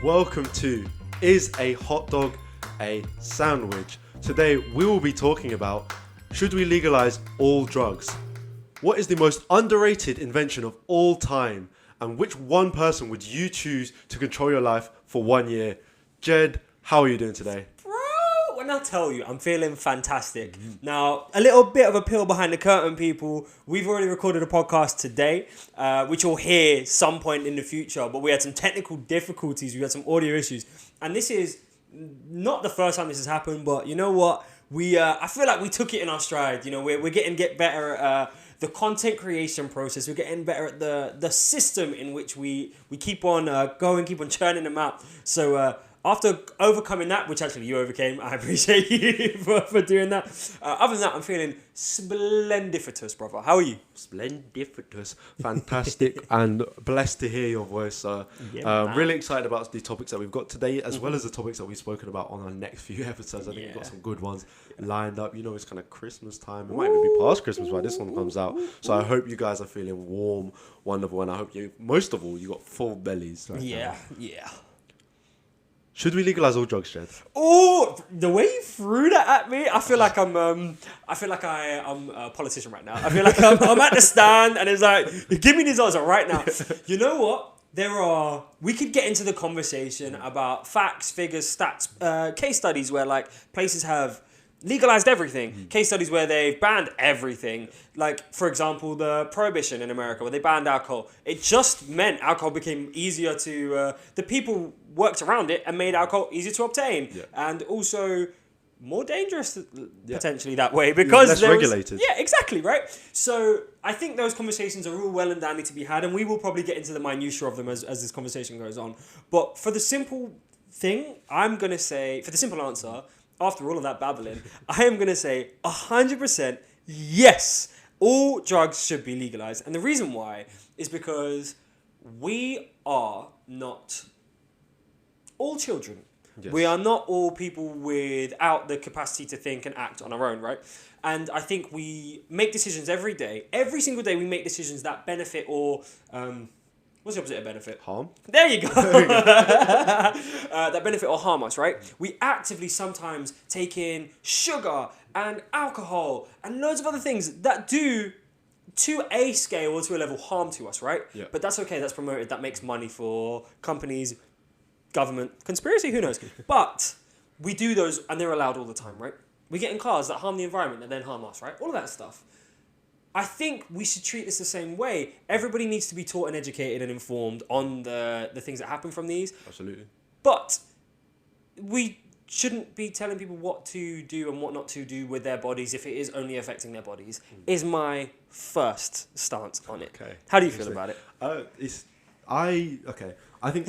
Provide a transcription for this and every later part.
Welcome to Is a Hot Dog a Sandwich? Today we will be talking about, should we legalize all drugs? What is the most underrated invention of all time? And which one person would you choose to control your life for 1 year? Jed, how are you doing today? When I tell you, I'm feeling fantastic. Now, a little bit of a peel behind the curtain, people. We've already recorded a podcast today, which you'll hear some point in the future. But we had some technical difficulties. We had some audio issues. And this is not the first time this has happened. But you know what? I feel like we took it in our stride. You know, we're getting better at the content creation process. We're getting better at the system in which we keep on going, keep on churning them out. So... after overcoming that, which actually you overcame, I appreciate you for doing that. Other than that, I'm feeling splendifertous, brother. How are you? Splendiferous. Fantastic and blessed to hear your voice, sir. Yeah, really excited about the topics that we've got today, as well as the topics that we've spoken about on our next few episodes. I think we've got some good ones lined up. You know, it's kind of Christmas time. It might even be past Christmas by this one comes out. So I hope you guys are feeling warm, wonderful, and I hope most of all, you got full bellies. Right now. Yeah. Should we legalize all drugs, Jed? Oh, the way you threw that at me, I feel like I'm a politician right now. I feel like I'm at the stand and it's like, give me these answers right now. You know what? We could get into the conversation about facts, figures, stats, case studies where like places have legalized everything. Case studies where they've banned everything. Like, for example, the prohibition in America where they banned alcohol. It just meant alcohol became easier to... the people worked around it and made alcohol easier to obtain. Yeah. And also more dangerous potentially that way because... less regulated. Yeah, exactly, right? So I think those conversations are all well and dandy to be had, and we will probably get into the minutiae of them as this conversation goes on. But for the simple thing, I'm going to say... For the simple answer... After all of that babbling, I am going to say 100% yes, all drugs should be legalized. And the reason why is because we are not all children. Yes. We are not all people without the capacity to think and act on our own, right? And I think we make decisions every day. Every single day we make decisions that benefit or... what's the opposite of benefit? Harm. There you go. That benefit or harm us, right? We actively sometimes take in sugar and alcohol and loads of other things that do, to a scale or to a level, harm to us, right? Yeah. But that's okay. That's promoted. That makes money for companies, government, conspiracy, who knows? But we do those and they're allowed all the time, right? We get in cars that harm the environment and then harm us, right? All of that stuff. I think we should treat this the same way. Everybody needs to be taught and educated and informed on the things that happen from these. Absolutely. But we shouldn't be telling people what to do and what not to do with their bodies if it is only affecting their bodies, is my first stance on it. Okay. How do you feel about it? I think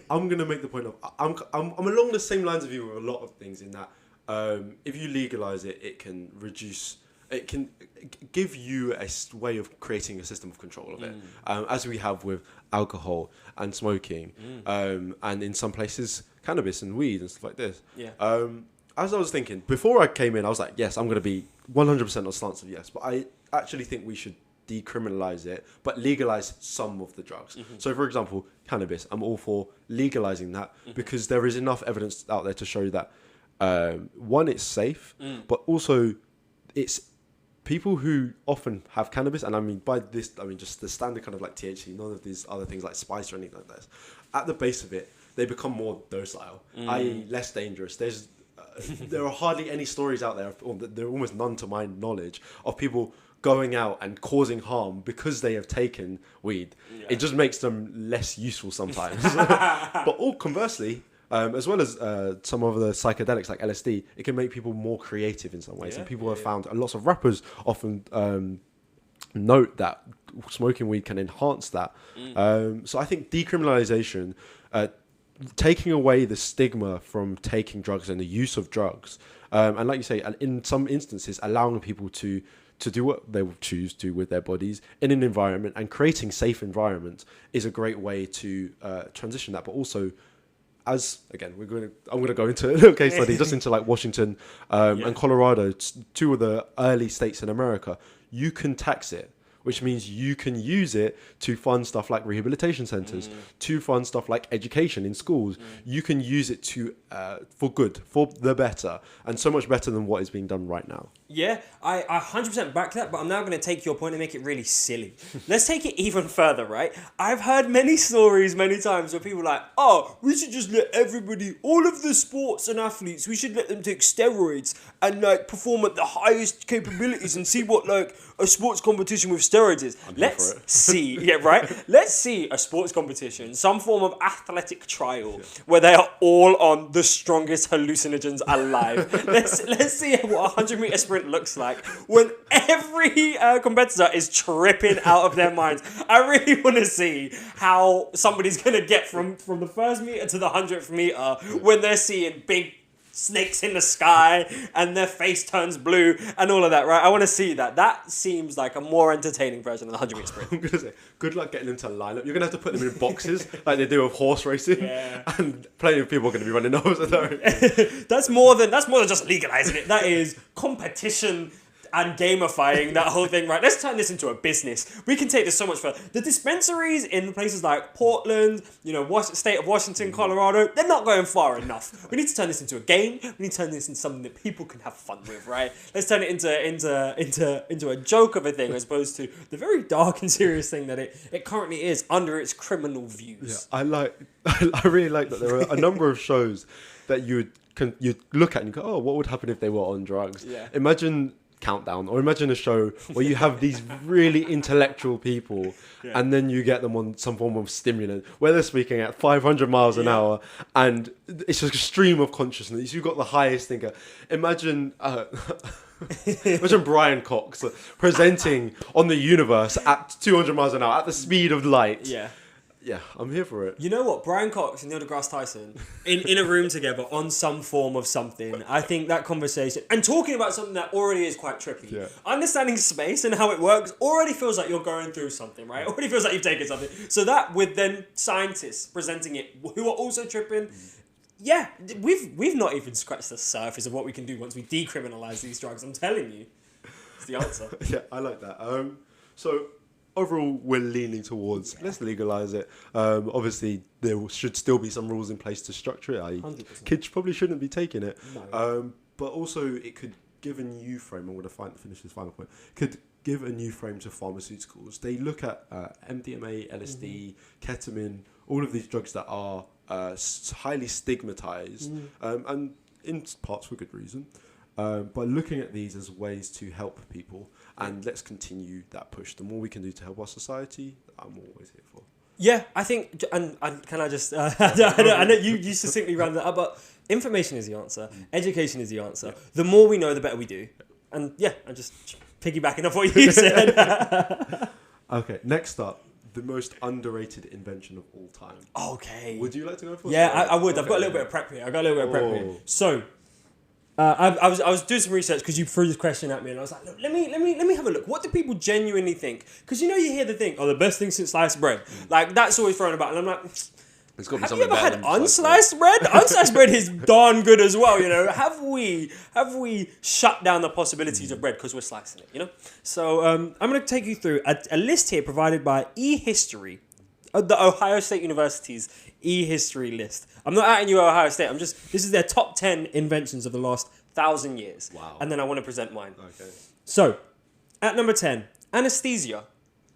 I'm going to make the point of... I'm along the same lines of you with a lot of things in that if you legalize it, it can reduce... It can give you a way of creating a system of control of it, as we have with alcohol and smoking, and in some places, cannabis and weed and stuff like this. Yeah. As I was thinking, before I came in, I was like, yes, I'm going to be 100% on the stance of yes, but I actually think we should decriminalize it, but legalize some of the drugs. So, for example, cannabis, I'm all for legalizing that because there is enough evidence out there to show that, one, it's safe, but also it's... People who often have cannabis, and I mean by this, I mean just the standard kind of like THC, none of these other things like spice or anything like this. At the base of it, they become more docile, i.e. less dangerous. There are hardly any stories out there, or there are almost none to my knowledge, of people going out and causing harm because they have taken weed. Yeah. It just makes them less useful sometimes. But all conversely... as well as some of the psychedelics like LSD, it can make people more creative in some ways. And people have found, and lots of rappers often note that smoking weed can enhance that. So I think decriminalization, taking away the stigma from taking drugs and the use of drugs, and like you say, in some instances, allowing people to do what they choose to with their bodies in an environment and creating safe environments is a great way to transition that, but also... I'm going to go into a little case study just into like Washington and Colorado, two of the early states in America. You can tax it which means you can use it to fund stuff like rehabilitation centres, to fund stuff like education in schools. You can use it to for good, for the better, and so much better than what is being done right now. Yeah, I 100% back that, but I'm now going to take your point and make it really silly. Let's take it even further, right? I've heard many stories many times where people are like, oh, we should just let everybody, all of the sports and athletes, we should let them take steroids and like perform at the highest capabilities and see what like a sports competition with steroids is. Let's see, yeah, right? Let's see a sports competition, some form of athletic trial where they are all on the strongest hallucinogens alive. Let's see what a 100-meter sprint looks like when every competitor is tripping out of their minds. I really want to see how somebody's going to get from the first meter to the 100th meter when they're seeing big snakes in the sky and their face turns blue and all of that, right? I want to see that. That seems like a more entertaining version of the 100-meter sprint. I'm going to say, good luck getting them to line up. You're going to have to put them in boxes like they do with horse racing. Yeah. And plenty of people are going to be running over there. That's more than just legalizing it. That is competition and gamifying that whole thing, right? Let's turn this into a business. We can take this so much further. The dispensaries in places like Portland, state of Washington, Colorado, they're not going far enough. We need to turn this into a game. We need to turn this into something that people can have fun with, right? Let's turn it into a joke of a thing as opposed to the very dark and serious thing that it currently is under its criminal views. Yeah, I really like that there are a number of shows that you'd look at and you go, oh, what would happen if they were on drugs? Yeah. Imagine Countdown, or imagine a show where you have these really intellectual people and then you get them on some form of stimulant where they're speaking at 500 miles an hour and it's just a stream of consciousness. You've got the highest thinker. Imagine Brian Cox presenting on the universe at 200 miles an hour at the speed of light. Yeah, I'm here for it. You know what? Brian Cox and Neil deGrasse Tyson in a room together on some form of something. I think that conversation and talking about something that already is quite trippy. Yeah. Understanding space and how it works already feels like you're going through something, right? Already feels like you've taken something. So that with then scientists presenting it who are also tripping. Yeah, we've not even scratched the surface of what we can do once we decriminalize these drugs. I'm telling you, it's the answer. Yeah, I like that. So. Overall, we're leaning towards let's legalize it. Obviously, there should still be some rules in place to structure it. 100%. Kids probably shouldn't be taking it. No. But also, it could give a new frame. I'm going to finish this final point. Could give a new frame to pharmaceuticals. They look at MDMA, LSD, ketamine, all of these drugs that are highly stigmatized, and in parts for good reason. By looking at these as ways to help people, and let's continue that push. The more we can do to help our society, I'm always here for. Yeah, I think, and can I just, I know you succinctly rounded that up, but information is the answer, education is the answer. Yeah. The more we know, the better we do. And yeah, I'm just piggybacking off what you said. Okay, next up. The most underrated invention of all time. Okay. Would you like to go first? Yeah, I would. Okay. I've got a little bit of prep here. So, I was doing some research because you threw this question at me and I was like, look, let me have a look. What do people genuinely think? Because you hear the thing, the best thing since sliced bread. Like that's always thrown about, and I'm like, it's got to be have you ever had unsliced bread? Unsliced bread is darn good as well. Have we shut down the possibilities of bread because we're slicing it? So I'm going to take you through a list here provided by eHistory, the Ohio State University's eHistory list. I'm not outing you Ohio State. This is their top 10 inventions of the last 1,000 years. Wow. And then I want to present mine. Okay. So, at number 10, anesthesia.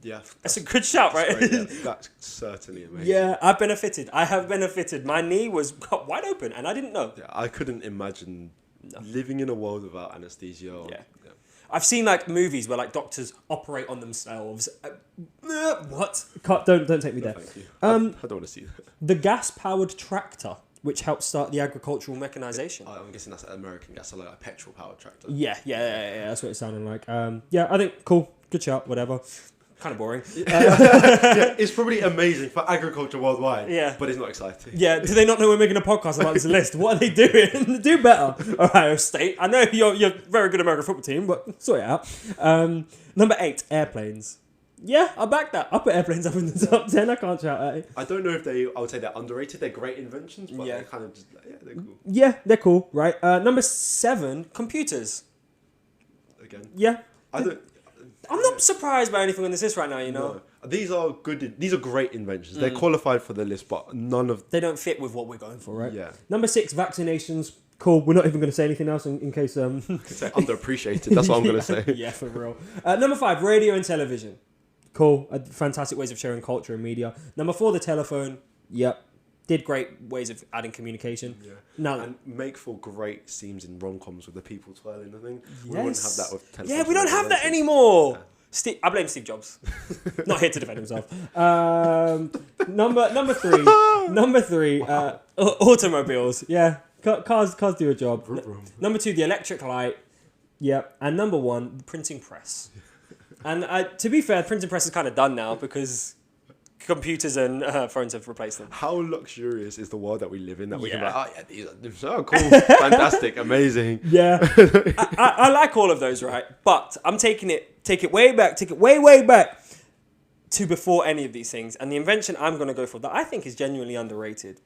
Yeah. That's a good shout, right? Great, yeah. That's certainly amazing. Yeah, I have benefited. My knee was wide open and I didn't know. Yeah, I couldn't imagine living in a world without anesthesia. Yeah. I've seen movies where doctors operate on themselves. What? Don't take me there. Thank you. I don't want to see that. The gas-powered tractor, which helped start the agricultural mechanization. I'm guessing that's American gas, like a petrol-powered tractor. Yeah. That's what it sounded like. I think cool, good shout, whatever. Kind of boring. It's probably amazing for agriculture worldwide. Yeah, but it's not exciting. Yeah, do they not know we're making a podcast about this list? What are they doing? Do better, Ohio State. I know you're very good American football team, but sort it out. Number 8, airplanes. Yeah, I back that. I put airplanes up in the top 10. I can't shout at it. I don't know if I would say they're underrated. They're great inventions, but they're kind of just they're cool. Yeah, they're cool, right? Number 7, computers. Again. Yeah. I'm not surprised by anything on this list right now, you know? No. These are good. These are great inventions. They're qualified for the list, but none of... They don't fit with what we're going for, right? Yeah. Number 6, vaccinations. Cool. We're not even going to say anything else in case... Say underappreciated. That's what I'm going to say. Yeah, for real. Number 5, radio and television. Cool. Fantastic ways of sharing culture and media. Number 4, the telephone. Yep. Did great ways of adding communication. Yeah. Now, and make for great scenes in rom-coms with the people twirling the thing. Yes. We wouldn't have that with telephones. yeah, we don't have that anymore. Yeah. I blame Steve Jobs. Not here to defend himself. Number three, automobiles. Yeah, cars do a job. Number 2, the electric light. Yep. And number 1, the printing press. And to be fair, printing press is kind of done now because computers and phones have replaced them. How luxurious is the world that we live in that we can be Yeah. like, oh yeah, these are so cool, fantastic, amazing. Yeah. I like all of those, right? But I'm take it way back to before any of these things. And the invention I'm going to go for that I think is genuinely underrated.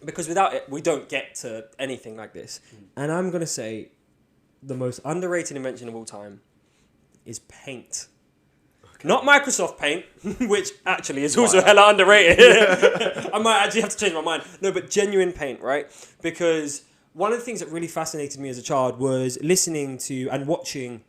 Because without it, we don't get to anything like this. And I'm going to say the most underrated invention of all time is paint. Okay. Not Microsoft Paint, which actually is also hella underrated. I might actually have to change my mind. No, but genuine paint, right? Because one of the things that really fascinated me as a child was listening to and watching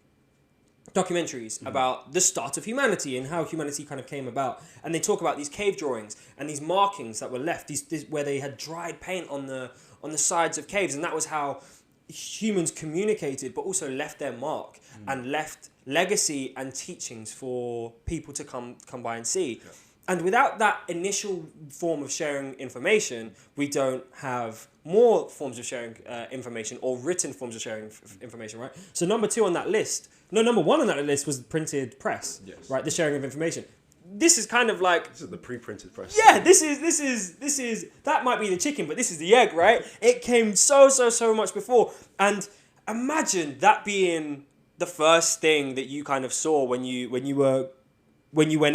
documentaries about the start of humanity and how humanity kind of came about. And they talk about these cave drawings and these markings that were left, these where they had dried paint on the sides of caves, and that was how humans communicated, but also left their mark and left legacy and teachings for people to come by and see. Yeah. And without that initial form of sharing information, we don't have more forms of sharing information or written forms of sharing information, right? So number 1 on that list was printed press, yes. Right? The sharing of information. This is kind of like... This is the pre-printed press. Yeah, this is... That might be the chicken, but this is the egg, right? It came so much before. And imagine that being the first thing that you kind of saw when you went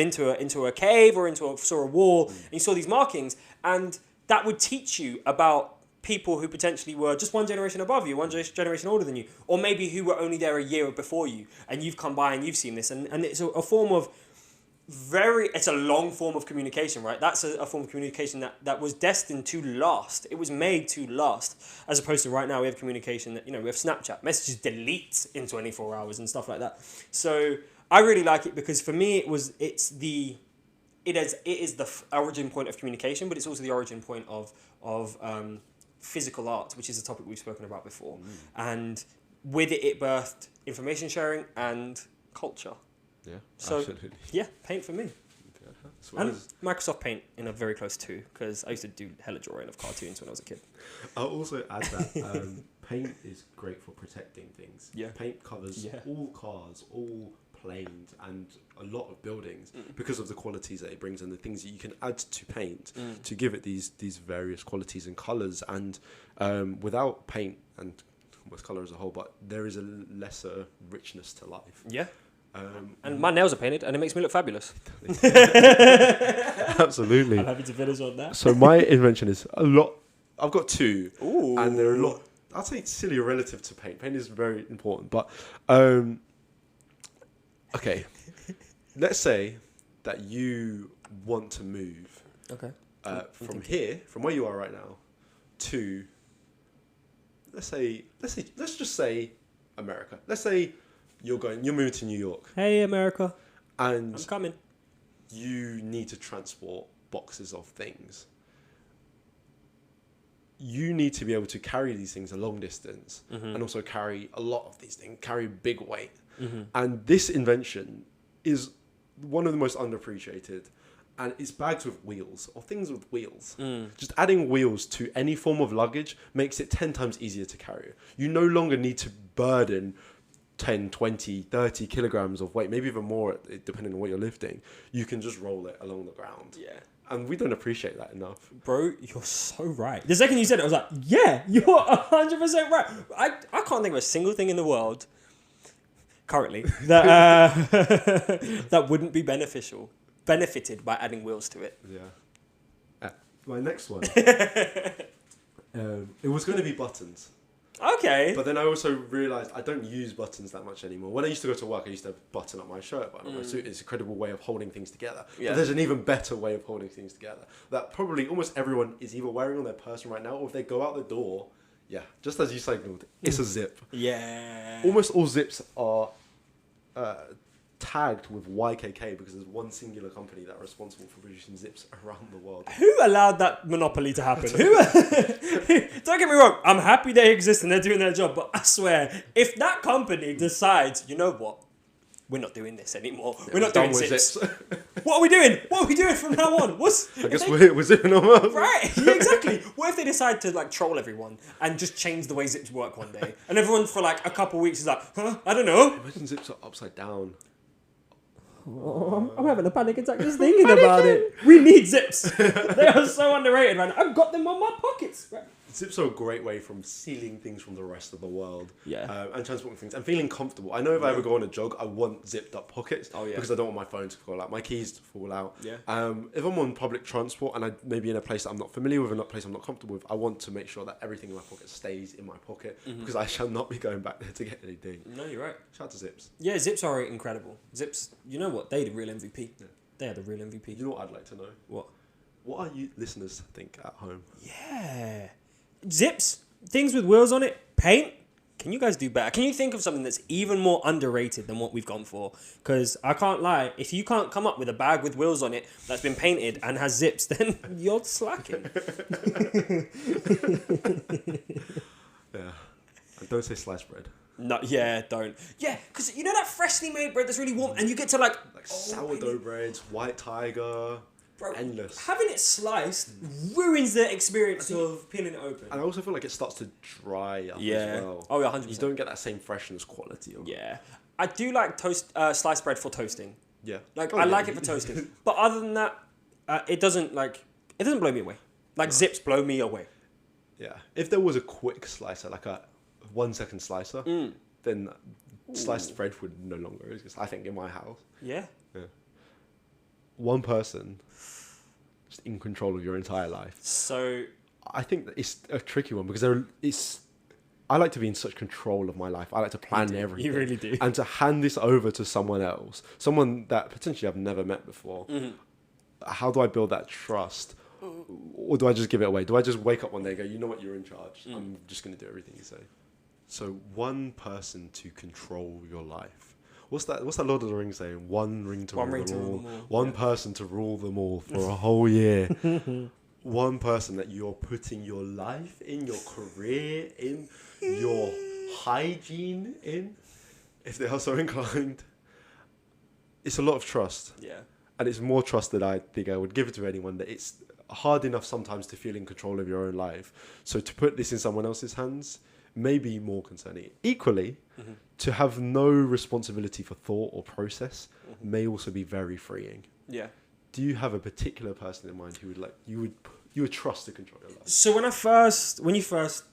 into a cave or saw a wall and you saw these markings, and that would teach you about people who potentially were just one generation above you, one generation older than you, or maybe who were only there a year before you, and you've come by and you've seen this, and it's a form of it's a long form of communication, right? That's a form of communication that was destined to last. It was made to last, as opposed to right now we have communication that, we have Snapchat, messages delete in 24 hours and stuff like that. So I really like it because for me it is the origin point of communication, but it's also the origin point of physical art, which is a topic we've spoken about before. And with it birthed information sharing and culture. Yeah, so, absolutely. Yeah, paint for me. And Microsoft Paint in a very close too, because I used to do hella drawing of cartoons when I was a kid. I'll also add that paint is great for protecting things. Yeah. Paint covers all cars, all planes, and a lot of buildings because of the qualities that it brings and the things that you can add to paint to give it these various qualities and colours. And without paint and with colour as a whole, but there is a lesser richness to life. Yeah. And my nails are painted and it makes me look fabulous. Absolutely. I'm happy to finish on that. So my invention is a lot. I've got 2. Ooh. And they're a lot. I'd say silly relative to paint. Paint is very important. But, okay. Let's say that you want to move. Okay. From where you are right now, to, let's just say America. Let's say you're moving to New York. Hey, America. And I'm coming. You need to transport boxes of things. You need to be able to carry these things a long distance and also carry a lot of these things, carry big weight. And this invention is one of the most underappreciated. And it's bags with wheels or things with wheels. Just adding wheels to any form of luggage makes it 10 times easier to carry. You no longer need to burden 10, 20, 30 kilograms of weight, maybe even more, depending on what you're lifting. You can just roll it along the ground. Yeah. And we don't appreciate that enough. Bro, you're so right. The second you said it, I was like, yeah, you're 100% right. I can't think of a single thing in the world, currently, that that wouldn't be benefited by adding wheels to it. Yeah. My next one. It was going to be buttons. Okay. But then I also realised I don't use buttons that much anymore. When I used to go to work, I used to button up my shirt, button up my suit. It's a credible way of holding things together. Yeah. But there's an even better way of holding things together that probably almost everyone is either wearing on their person right now, or if they go out the door, just as you signalled, it's a zip. Yeah. Almost all zips are tagged with YKK because there's one singular company that are responsible for producing zips around the world. Who allowed that monopoly to happen? Don't get me wrong, I'm happy they exist and they're doing their job, but I swear, if that company decides, you know what, we're not doing this anymore. We're not doing zips. What are we doing? What are we doing from now on? I guess we're zipping them up. Right, yeah, exactly. What if they decide to like troll everyone and just change the way zips work one day? And everyone for like a couple of weeks is like, I don't know. Imagine zips are upside down. Oh, I'm having a panic attack just thinking about it. We need zips. They are so underrated, man. I've got them on my pockets. Right. Zips are a great way from sealing things from the rest of the world. Yeah. And transporting things and feeling comfortable. I know if I ever go on a jog, I want zipped up pockets. Oh, yeah. Because I don't want my phone to fall out, my keys to fall out. Yeah. If I'm on public transport and I maybe in a place that I'm not familiar with and a place I'm not comfortable with, I want to make sure that everything in my pocket stays in my pocket because I shall not be going back there to get anything. No, you're right. Shout out to zips. Yeah, zips are incredible. Zips, you know what? They're the real MVP. Yeah. They are the real MVP. You know what I'd like to know? What? What are you listeners think at home? Yeah. Zips, things with wheels on it, paint. Can you guys do better? Can you think of something that's even more underrated than what we've gone for? Because I can't lie, if you can't come up with a bag with wheels on it that's been painted and has zips, then you're slacking. Yeah. And don't say sliced bread. No, yeah, don't. Yeah, because you know that freshly made bread that's really warm and you get to like sourdough breads, white tiger. Bro, endless. Having it sliced ruins the experience of peeling it open. And I also feel like it starts to dry up Yeah. as well. Oh, yeah, 100%. You don't get that same freshness quality. Yeah. I do like sliced bread for toasting. Yeah. Like, I like it for toasting. But other than that, it doesn't blow me away. Like, zips blow me away. Yeah. If there was a quick slicer, like a 1 second slicer, then sliced bread would no longer exist, I think, in my house. Yeah. Yeah. One person just in control of your entire life. So I think that it's a tricky one because I like to be in such control of my life. I like to plan everything. You really do. And to hand this over to someone else, someone that potentially I've never met before, how do I build that trust? Or do I just give it away? Do I just wake up one day and go, you know what, you're in charge. I'm just going to do everything you say. So one person to control your life. What's that Lord of the Rings saying? One ring to rule them all. One person to rule them all for a whole year. One person that you're putting your life in, your career in, your hygiene in, if they are so inclined. It's a lot of trust. Yeah. And it's more trust than I think I would give it to anyone, that it's hard enough sometimes to feel in control of your own life. So to put this in someone else's hands may be more concerning. Equally, to have no responsibility for thought or process may also be very freeing. Yeah. Do you have a particular person in mind who would you would trust to control your life? So when you first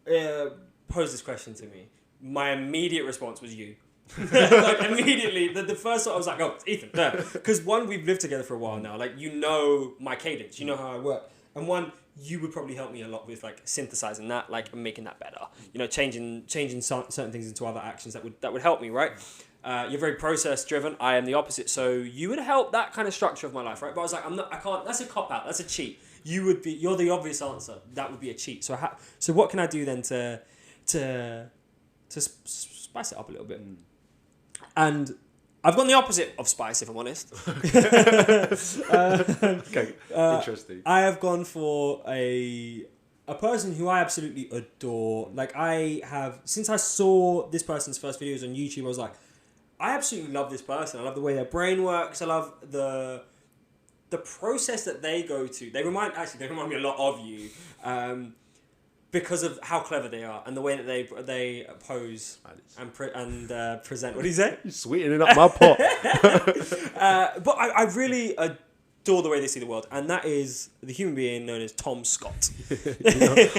posed this question to me, my immediate response was you. Like immediately, the first thought I was like, oh, it's Ethan. Because one, we've lived together for a while now. Like, you know my cadence, you know how I work. And one, you would probably help me a lot with like synthesizing that, like making that better. You know, changing certain things into other actions that would help me, right? You're very process driven. I am the opposite. So you would help that kind of structure of my life, right? But I was like, I can't. That's a cop out. That's a cheat. You're the obvious answer. That would be a cheat. So so what can I do then to spice it up a little bit? And I've gone the opposite of spice, if I'm honest. Okay, interesting. I have gone for a person who I absolutely adore. Like, since I saw this person's first videos on YouTube, I was like, I absolutely love this person. I love the way their brain works. I love the process that they go to. They remind me a lot of you. Because of how clever they are and the way that they pose and present. What do you say? You're sweetening up my pot. But I really adore the way they see the world, and that is the human being known as Tom Scott.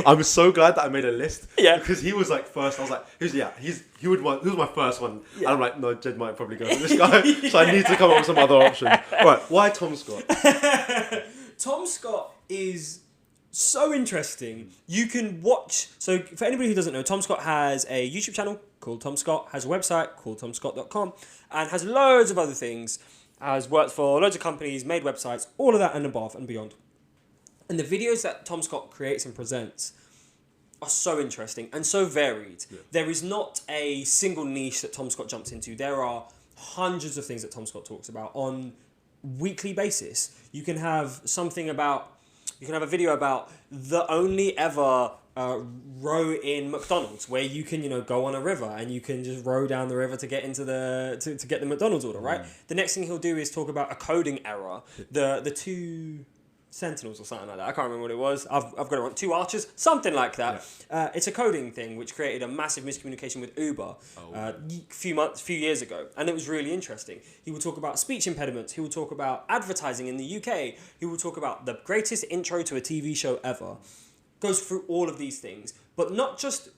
I'm so glad that I made a list. Yeah. Because he was like first. I was like, he was my first one. Yeah. And I'm like, no, Jed might probably go for this guy. So I need to come up with some other options. Right, why Tom Scott? Tom Scott is so interesting. You can watch. So for anybody who doesn't know, Tom Scott has a YouTube channel called Tom Scott, has a website called tomscott.com, and has loads of other things. Has worked for loads of companies, made websites, all of that and above and beyond. And the videos that Tom Scott creates and presents are so interesting and so varied. Yeah. There is not a single niche that Tom Scott jumps into. There are hundreds of things that Tom Scott talks about on weekly basis. You can have a video about the only ever row in McDonald's where you can, go on a river and you can just row down the river to get into to get the McDonald's order, right? The next thing he'll do is talk about a coding error. The two sentinels or something like that. I can't remember what it was. I've got it wrong. 2 archers, something like that. Yeah. It's a coding thing which created a massive miscommunication with Uber few years ago, and it was really interesting. He will talk about speech impediments. He will talk about advertising in the UK. He will talk about the greatest intro to a TV show ever. Goes through all of these things, but not just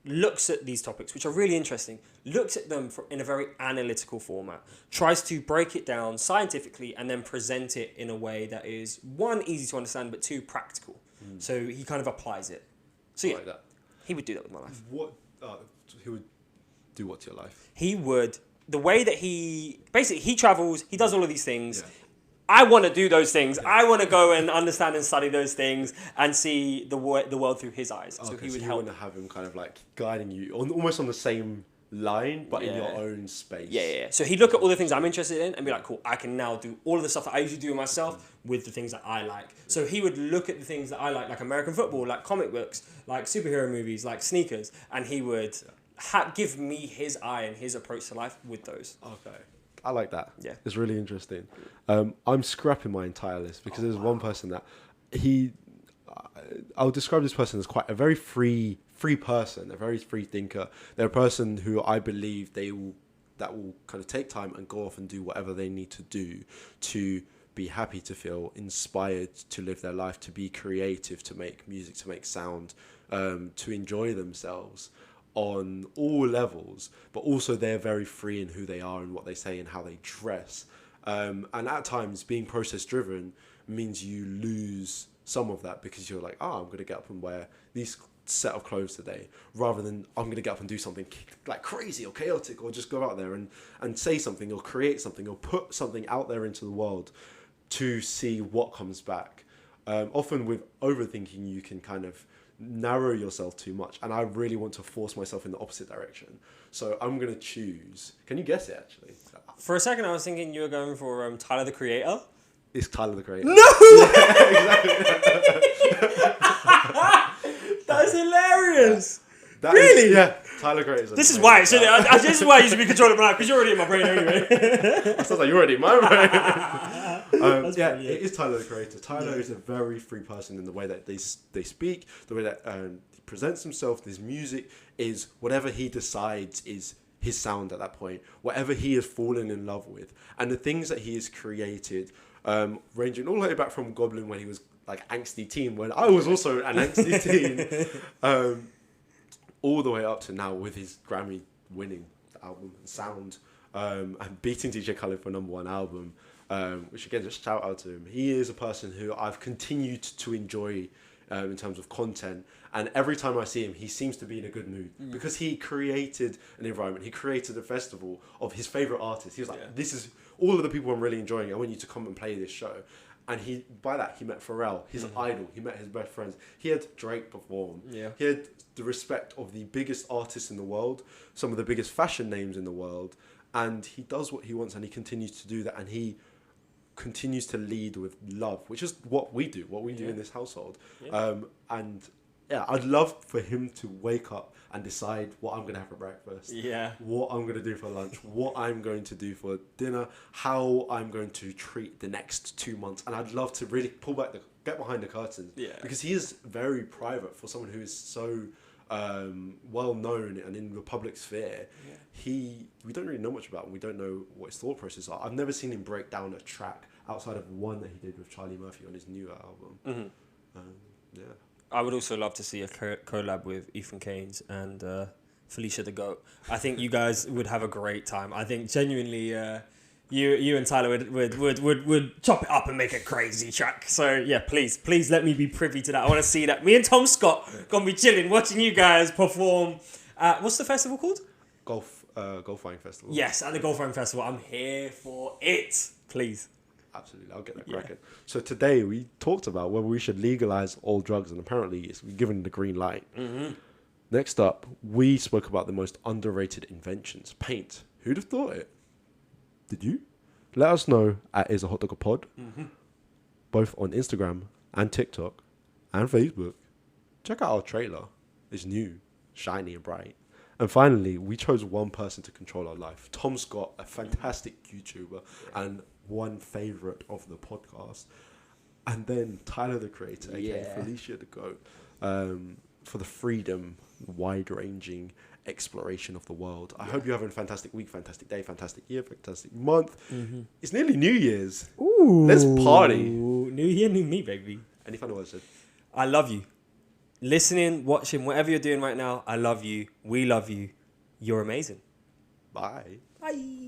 looks at these topics, which are really interesting, looks at them in a very analytical format, tries to break it down scientifically and then present it in a way that is, 1, easy to understand, but 2, practical. So he kind of applies it. So yeah, like that. He would do that with my life. What? He would do what to your life? He would, the way that he travels, he does all of these things. Yeah. I want to do those things. I want to go and understand and study those things and see the world through his eyes. So he would help. You want to have him kind of like guiding you almost on the same line, but in your own space. Yeah. So he'd look at all the things I'm interested in and be like, cool, I can now do all of the stuff that I usually do myself with the things that I like. So he would look at the things that I like American football, like comic books, like superhero movies, like sneakers, and he would give me his eye and his approach to life with those. Okay. I like that. Yeah. It's really interesting. I'm scrapping my entire list because there's one person that I'll describe this person as quite a very free person, a very free thinker. They're a person who I believe that will kind of take time and go off and do whatever they need to do to be happy, to feel inspired, to live their life, to be creative, to make music, to make sound, to enjoy themselves on all levels, but also they're very free in who they are and what they say and how they dress. And at times, being process driven means you lose some of that because you're like, I'm going to get up and wear these set of clothes today, rather than I'm going to get up and do something like crazy or chaotic, or just go out there and say something or create something or put something out there into the world to see what comes back. Often with overthinking, you can kind of narrow yourself too much, and I really want to force myself in the opposite direction. So I'm going to choose... Can you guess it, actually? For a second, I was thinking you were going for Tyler, the Creator. It's Tyler, the Creator. No! Yeah, exactly. That's hilarious. Really? Tyler, Creator. This is why. This is why you should be controlling my life, because you're already in my brain anyway. It sounds like you're already in my brain. It is Tyler, the Creator. Tyler is a very free person in the way that they speak, the way that he presents himself. His music is whatever he decides is his sound at that point, whatever he has fallen in love with, and the things that he has created, ranging all the way back from Goblin when he was like angsty teen, when I was also an angsty teen, all the way up to now with his Grammy winning album and sound, and beating DJ Khaled for #1 album, which again, just shout out to him. He is a person who I've continued to enjoy in terms of content, and every time I see him, he seems to be in a good mood because he created an environment. He created a festival of his favorite artists. He was like, this is all of the people I'm really enjoying. I want you to come and play this show. And he met Pharrell, his idol. He met his best friends. He had Drake perform. Yeah. He had the respect of the biggest artists in the world, some of the biggest fashion names in the world, and he does what he wants, and he continues to do that, and he continues to lead with love, which is what we do in this household. I'd love for him to wake up and decide what I'm going to have for breakfast, what I'm going to do for lunch, what I'm going to do for dinner, how I'm going to treat the next 2 months. And I'd love to really get behind the curtains, because he is very private for someone who is so well known and in the public sphere. We don't really know much about him. We don't know what his thought processes are. I've never seen him break down a track outside of one that he did with Charlie Murphy on his new album. I would also love to see a collab with Ethan Keynes and Felicia the Goat. I think you guys would have a great time. I think genuinely you and Tyler would chop it up and make a crazy track. So yeah, please let me be privy to that. I want to see that. Me and Tom Scott gonna be chilling, watching you guys perform at, what's the festival called? Golf flying festival. Yes, at the Golf Flying Festival. I'm here for it. Please. Absolutely, I'll get that cracking. So today we talked about whether we should legalize all drugs, and apparently it's been given the green light. Mm-hmm. Next up, we spoke about the most underrated inventions. Paint. Who'd have thought it? Did you? Let us know at Is a Hot Dog a Pod, both on Instagram and TikTok and Facebook. Check out our trailer. It's new, shiny and bright. And finally, we chose one person to control our life. Tom Scott, a fantastic YouTuber and one favourite of the podcast. And then Tyler the Creator, aka Felicia the Goat, for the freedom, wide-ranging exploration of the world. I hope you're having a fantastic week, fantastic day, fantastic year, fantastic month. It's nearly New Year's. Ooh. Let's party. New year, new me, baby. Any final words, Sid? I love you. Listening, watching, whatever you're doing right now, I love you. We love you. You're amazing. Bye. Bye.